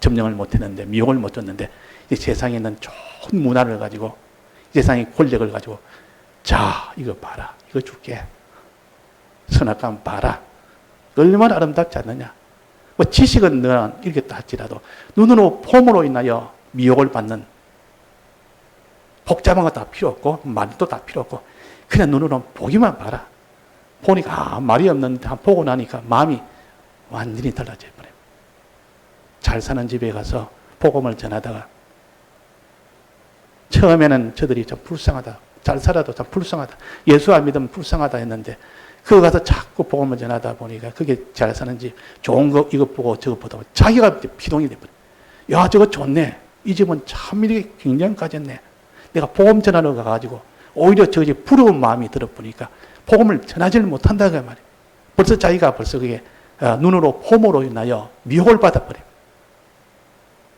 [SPEAKER 1] 점령을 못했는데 미혹을 못 줬는데 이 세상에 있는 좋은 문화를 가지고 이 세상의 권력을 가지고 자 이거 봐라. 이거 줄게. 선악과는 봐라. 얼마나 아름답지 않느냐. 뭐 지식은 너는 읽겠다 할지라도 눈으로 폼으로 인하여 미혹을 받는 복잡한 거 다 필요 없고 말도 다 필요 없고 그냥 눈으로 보기만 봐라. 보니까 말이 없는데 보고 나니까 마음이 완전히 달라져 버려요. 잘 사는 집에 가서 복음을 전하다가 처음에는 저들이 좀 불쌍하다. 잘 살아도 참 불쌍하다. 예수 안 믿으면 불쌍하다 했는데 그거 가서 자꾸 복음을 전하다 보니까 그게 잘 사는지 좋은 거 이것 보고 저것 보다 자기가 피동이 돼버려. 야 저거 좋네. 이 집은 참 이렇게 굉장히 가졌네. 내가 복음 전하러 가가지고 오히려 저 집 부러운 마음이 들어보니까 복음을 전하지를 못한다 그 말이에요. 벌써 자기가 그게 눈으로 폼으로 인하여 미혹을 받아버려요.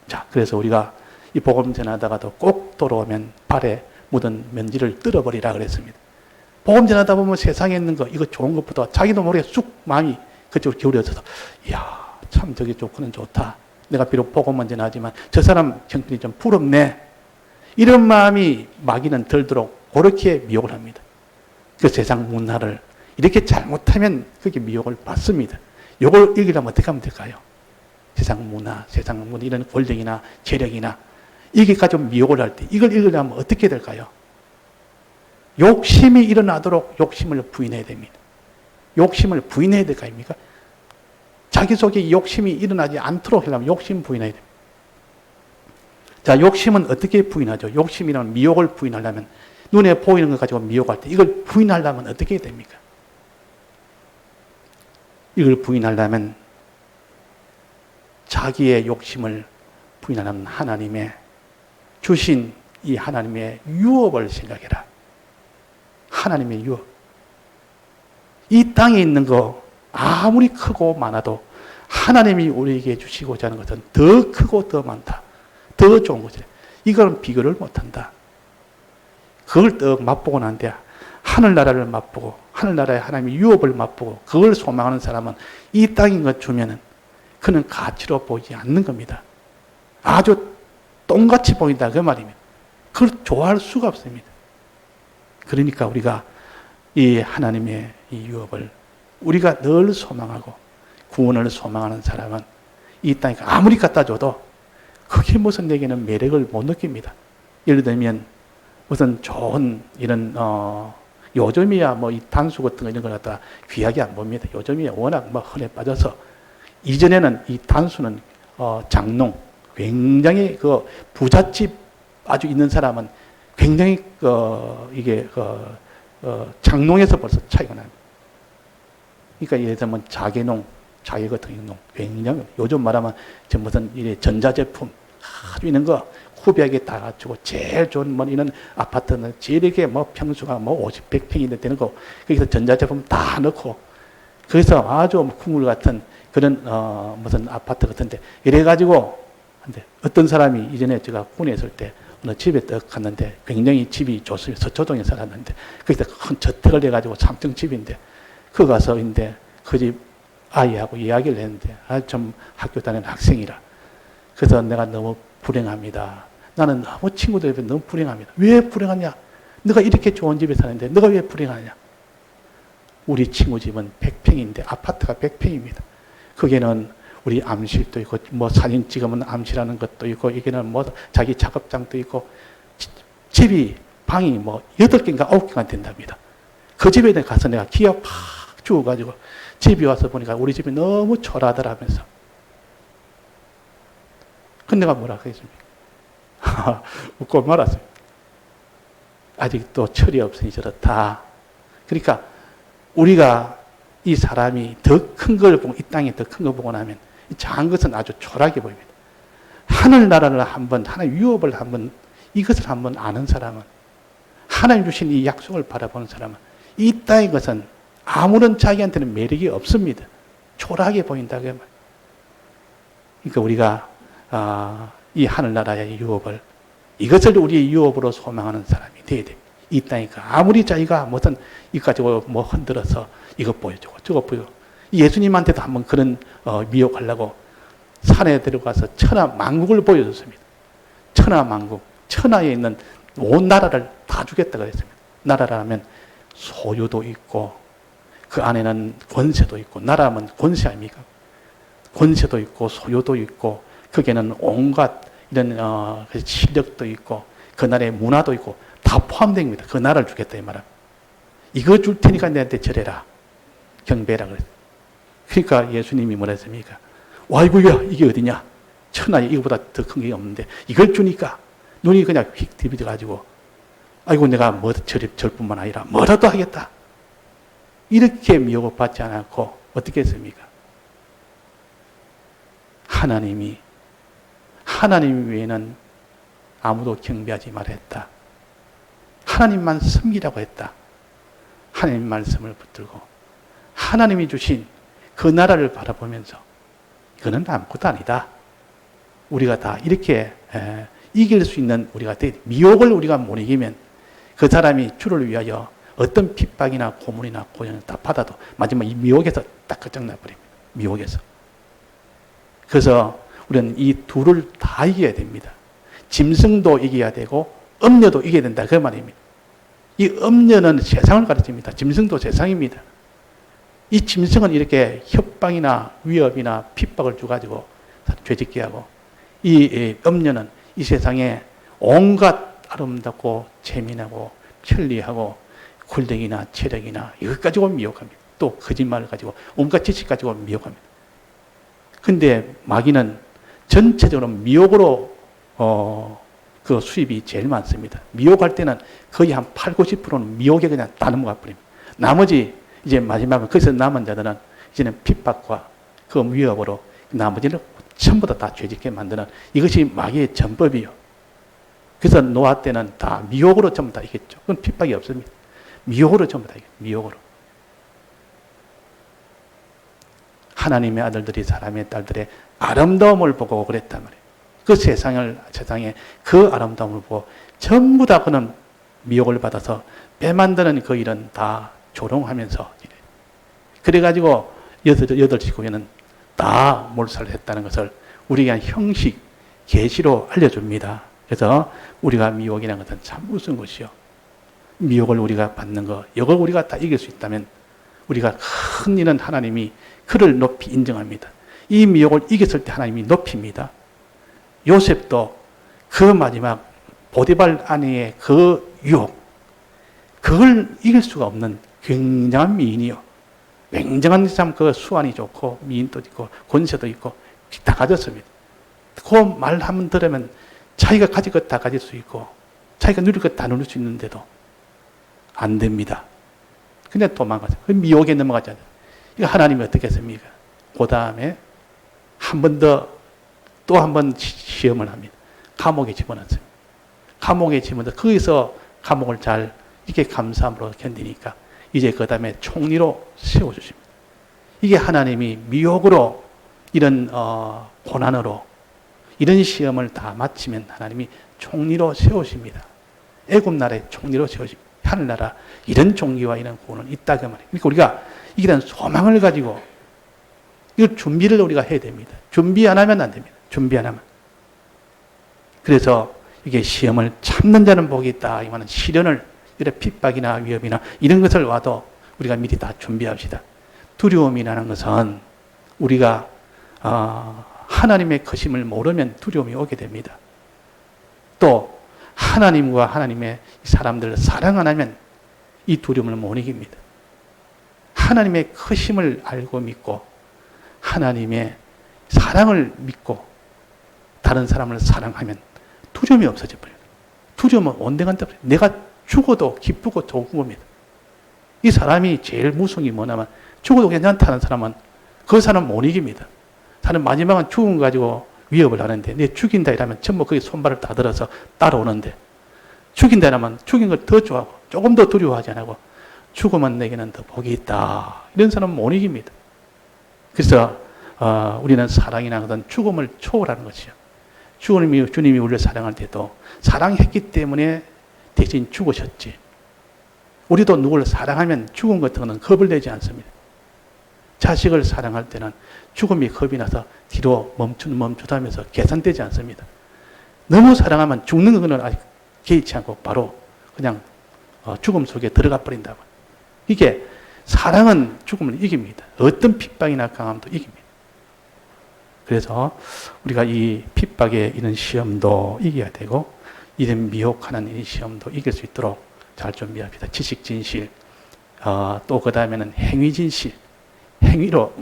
[SPEAKER 1] 자, 그래서 우리가 이 복음 전하다가도 꼭 돌아오면 발에 묻은 먼지를 뜯어버리라 그랬습니다. 복음 전하다 보면 세상에 있는 거, 이거 좋은 것보다 자기도 모르게 쑥 마음이 그쪽으로 기울여져서, 이야, 참 저게 좋고는 좋다. 내가 비록 복음은 전하지만 저 사람 형편이 좀 부럽네. 이런 마음이 마귀는 들도록 그렇게 미혹을 합니다. 그 세상 문화를 이렇게 잘못하면 그게 미혹을 받습니다. 이걸 이기려면 어떻게 하면 될까요? 세상 문화, 세상 뭐 이런 권력이나 재력이나 이게 가지고 미혹을 할 때 이걸 읽으려면 어떻게 될까요? 욕심이 일어나도록 욕심을 부인해야 됩니다. 욕심을 부인해야 될 거 아닙니까? 자기 속에 욕심이 일어나지 않도록 하려면 욕심 부인해야 됩니다. 자, 욕심은 어떻게 부인하죠? 욕심이라는 미혹을 부인하려면 눈에 보이는 것 가지고 미혹할 때 이걸 부인하려면 어떻게 해야 됩니까? 이걸 부인하려면 자기의 욕심을 부인하는 하나님의 주신 이 하나님의 유업을 생각해라. 하나님의 유업. 이 땅에 있는 거 아무리 크고 많아도 하나님이 우리에게 주시고자 하는 것은 더 크고 더 많다. 더 좋은 거지. 이거는 비교를 못한다. 그걸 딱 맛보고 난데 하늘나라를 맛보고 하늘나라의 하나님의 유업을 맛보고 그걸 소망하는 사람은 이 땅인 것 주면은 그는 가치로 보이지 않는 겁니다. 아주 똥같이 보인다 그 말입니다. 그걸 좋아할 수가 없습니다. 그러니까 우리가 이 하나님의 이 유업을 우리가 늘 소망하고 구원을 소망하는 사람은 이 땅에 아무리 갖다 줘도 그게 무슨 내게는 매력을 못 느낍니다. 예를 들면 무슨 좋은 이런 요즘이야 뭐 이 단수 같은 거 이런 걸 갖다 귀하게 안 봅니다. 요즘이야 워낙 뭐 흔해 빠져서 이전에는 이 단수는 장농 굉장히 그 부잣집 아주 있는 사람은 굉장히 이게 장농에서 벌써 차이가 납니다. 그러니까 예를 들면 자개농, 자개 같은 농 굉장히 요즘 말하면 저 무슨 이 전자제품 아주 있는 거 후비하게 다 갖추고 제일 좋은 뭐 이런 아파트는 제일 이렇게 뭐 평수가 뭐 50, 100평이 되는 거 거기서 전자제품 다 넣고 거기서 아주 궁궐 같은 그런 무슨 아파트 같은데 이래 가지고 근데 어떤 사람이 이전에 제가 군에 있을 때 어느 집에 딱 갔는데 굉장히 집이 좋습니다. 서초동에 살았는데 거기서 큰 저택을 해가지고 3층 집인데 그 가서 인데 그 집 아이하고 이야기를 했는데 좀 학교 다니는 학생이라 그래서 내가 너무 불행합니다. 나는 너무 친구들 옆에 너무 불행합니다. 왜 불행하냐? 너가 이렇게 좋은 집에 사는데 너가 왜 불행하냐? 우리 친구 집은 100평인데 아파트가 100평입니다. 거기는 우리 암실도 있고 뭐 사진 찍으면 암실하는 것도 있고 이게는 뭐 자기 작업장도 있고 집이 방이 뭐 8개인가 9개가 된답니다. 그 집에 가서 내가 기가 팍 죽어가지고 집에 와서 보니까 우리 집이 너무 초라하더라면서 근데 내가 뭐라 그랬습니까? 웃고 말았어요. 아직도 철이 없으니 저렇다. 그러니까 우리가 이 사람이 더 큰 걸 보고 이 땅에 더 큰 걸 보고 나면 작은 것은 아주 초라하게 보입니다. 하늘나라를 한번 하나님 유업을 한번 이것을 한번 아는 사람은 하나님 주신 이 약속을 바라보는 사람은 이 땅의 것은 아무런 자기한테는 매력이 없습니다. 초라하게 보인다. 그러니까 우리가 이 하늘나라의 유업을 이것을 우리의 유업으로 소망하는 사람이 돼야 됩니다. 이 땅에 아무리 자기가 무슨 이거 가지고 뭐 흔들어서 이거 보여주고 저거 보여주고 예수님한테도 한번 그런 미혹하려고 산에 데려가서 천하 만국을 보여줬습니다. 천하 만국, 천하에 있는 온 나라를 다 주겠다고 했습니다. 나라라면 소유도 있고 그 안에는 권세도 있고 나라면 권세 아닙니까? 권세도 있고 소유도 있고 거기에는 온갖 이런 실력도 있고 그 나라의 문화도 있고 다 포함됩니다. 그 나라를 주겠다 이 말은. 이거 줄 테니까 내한테 절해라. 경배라 그랬어요. 그러니까 예수님이 뭐라 했습니까? 와이구야 이게 어디냐? 천하에 이거보다 더 큰 게 없는데 이걸 주니까 눈이 그냥 휙 디비져가지고 아이고 내가 뭐 절뿐만 아니라 뭐라도 하겠다. 이렇게 미혹을 받지 않고 어떻게 했습니까? 하나님 외에는 아무도 경배하지 말했다. 하나님만 섬기라고 했다. 하나님 말씀을 붙들고 하나님이 주신 그 나라를 바라보면서 이거는 아무것도 아니다. 우리가 다 이렇게 이길 수 있는 우리가 미혹을 우리가 못 이기면 그 사람이 주를 위하여 어떤 핍박이나 고문이나 고난을 다 받아도 마지막 이 미혹에서 딱 끝장나버립니다. 미혹에서. 그래서 우리는 이 둘을 다 이겨야 됩니다. 짐승도 이겨야 되고 음녀도 이겨야 된다 그 말입니다. 이 음녀는 세상을 가르칩니다. 짐승도 세상입니다. 이 짐승은 이렇게 협박이나 위협이나 핍박을 줘가지고 죄짓게 하고, 이 음녀는 이 세상에 온갖 아름답고 재미나고 편리하고 권력이나 체력이나 이것 가지고 미혹합니다. 또 거짓말을 가지고 온갖 지식 가지고 미혹합니다. 근데 마귀는 전체적으로 미혹으로 그 수입이 제일 많습니다. 미혹할 때는 거의 한 8, 90%는 미혹에 그냥 다 넘어가 버립니다. 나머지 이제 마지막은 거기서 남은 자들은 이제는 핍박과 그 위협으로 나머지는 전부 다 죄짓게 만드는 이것이 마귀의 전법이요. 그래서 노아 때는 다 미혹으로 전부 다 이겼죠. 그건 핍박이 없습니다. 미혹으로 전부 다 이겼죠. 미혹으로. 하나님의 아들들이 사람의 딸들의 아름다움을 보고 그랬단 말이에요. 그 세상에 그 아름다움을 보고 전부 다 그는 미혹을 받아서 빼만드는 그 일은 다 조롱하면서 그래가지고 여덟 지구에는 다 몰살을 했다는 것을 우리가 형식, 계시로 알려줍니다. 그래서 우리가 미혹이라는 것은 참 무슨 것이요. 미혹을 우리가 받는 것, 이걸 우리가 다 이길 수 있다면 우리가 큰 일은 하나님이 그를 높이 인정합니다. 이 미혹을 이겼을 때 하나님이 높입니다. 요셉도 그 마지막 보디발 아내의 그 유혹, 그걸 이길 수가 없는 굉장한 미인이요. 굉장한 참 그 수완이 좋고 미인도 있고 권세도 있고 다 가졌습니다. 그 말 한번 들으면 자기가 가질 것 다 가질 수 있고 자기가 누릴 것 다 누릴 수 있는데도 안 됩니다. 그냥 도망가죠. 미혹에 넘어가잖아요. 이거 하나님이 어떻게 했습니까? 그 다음에 한 번 더 또 한 번 시험을 합니다. 감옥에 집어넣습니다. 감옥에 집어넣어 거기서 감옥을 잘 이렇게 감사함으로 견디니까 이제 그 다음에 총리로 세워주십니다. 이게 하나님이 미혹으로 이런 고난으로 이런 시험을 다 마치면 하나님이 총리로 세우십니다. 애굽 나라의 총리로 세우십니다. 하늘나라 이런 종기와 이런 구원은 있다 그 말이에요. 그러니까 우리가 이런 소망을 가지고 이 준비를 우리가 해야 됩니다. 준비 안 하면 안 됩니다. 준비 안 하면. 그래서 이게 시험을 참는 자는 복이 있다. 이 말은 시련을 이런 핍박이나 위협이나 이런 것을 와도 우리가 미리 다 준비합시다. 두려움이라는 것은 우리가 하나님의 크심을 모르면 두려움이 오게 됩니다. 또 하나님과 하나님의 사람들을 사랑 안 하면 이 두려움을 못 이깁니다. 하나님의 크심을 알고 믿고 하나님의 사랑을 믿고 다른 사람을 사랑하면 두려움이 없어져 버려요. 두려움은 온데간데 없어요. 내가 죽어도 기쁘고 좋은 겁니다. 이 사람이 제일 무서운 게 뭐냐면 죽어도 괜찮다는 사람은 그 사람은 못 이깁니다. 사람 마지막은 죽음 가지고 위협을 하는데 내 죽인다 이러면 전부 거기 손발을 다 들어서 따라오는데 죽인다 이러면 죽인 걸 더 좋아하고 조금 더 두려워하지 않고 죽으면 내게는 더 복이 있다. 이런 사람은 못 이깁니다. 그래서 우리는 사랑이나 그런 죽음을 초월하는 것이요. 주님이 우리를 사랑할 때도 사랑했기 때문에 대신 죽으셨지. 우리도 누구를 사랑하면 죽음 같은 것은 겁을 내지 않습니다. 자식을 사랑할 때는 죽음이 겁이 나서 뒤로 멈추다면서 계산되지 않습니다. 너무 사랑하면 죽는 것은 아직 개의치 않고 바로 그냥 죽음 속에 들어가 버린다. 이게 사랑은 죽음을 이깁니다. 어떤 핍박이나 강함도 이깁니다. 그래서 우리가 이 핍박의 이런 시험도 이겨야 되고 이런 미혹하는 이 시험도 이길 수 있도록 잘 준비합니다. 지식 진실, 또 그 다음에는 행위 진실, 행위로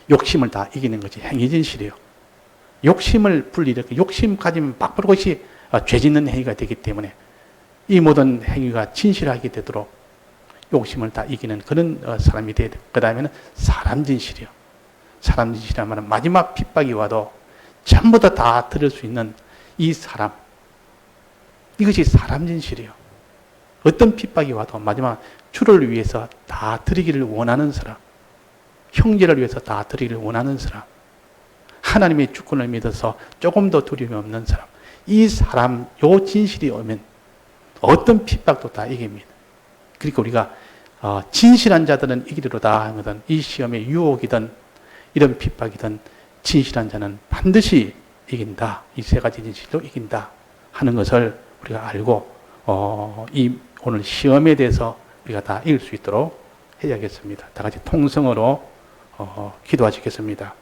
[SPEAKER 1] 욕심을 다 이기는 것이 행위 진실이에요. 욕심을 분리해서 욕심 가지면 바꾸는 것이 죄 짓는 행위가 되기 때문에 이 모든 행위가 진실하게 되도록 욕심을 다 이기는 그런 사람이 돼야 돼요. 그 다음에는 사람 진실이요. 사람 진실이라면 마지막 핍박이 와도 전부 다 들을 수 있는 이 사람. 이것이 사람 진실이요. 어떤 핍박이 와도 마지막 주를 위해서 다 드리기를 원하는 사람. 형제를 위해서 다 드리기를 원하는 사람. 하나님의 주권을 믿어서 조금 더 두려움이 없는 사람. 이 사람, 요 진실이 오면 어떤 핍박도 다 이깁니다. 그러니까 우리가 진실한 자들은 이기리로다 하는 것은 이 시험의 유혹이든 이런 핍박이든 진실한 자는 반드시 이긴다. 이 세 가지 진실도 이긴다 하는 것을 우리가 알고 이 오늘 시험에 대해서 우리가 다 이길 수 있도록 해야겠습니다. 다 같이 통성으로 기도하시겠습니다.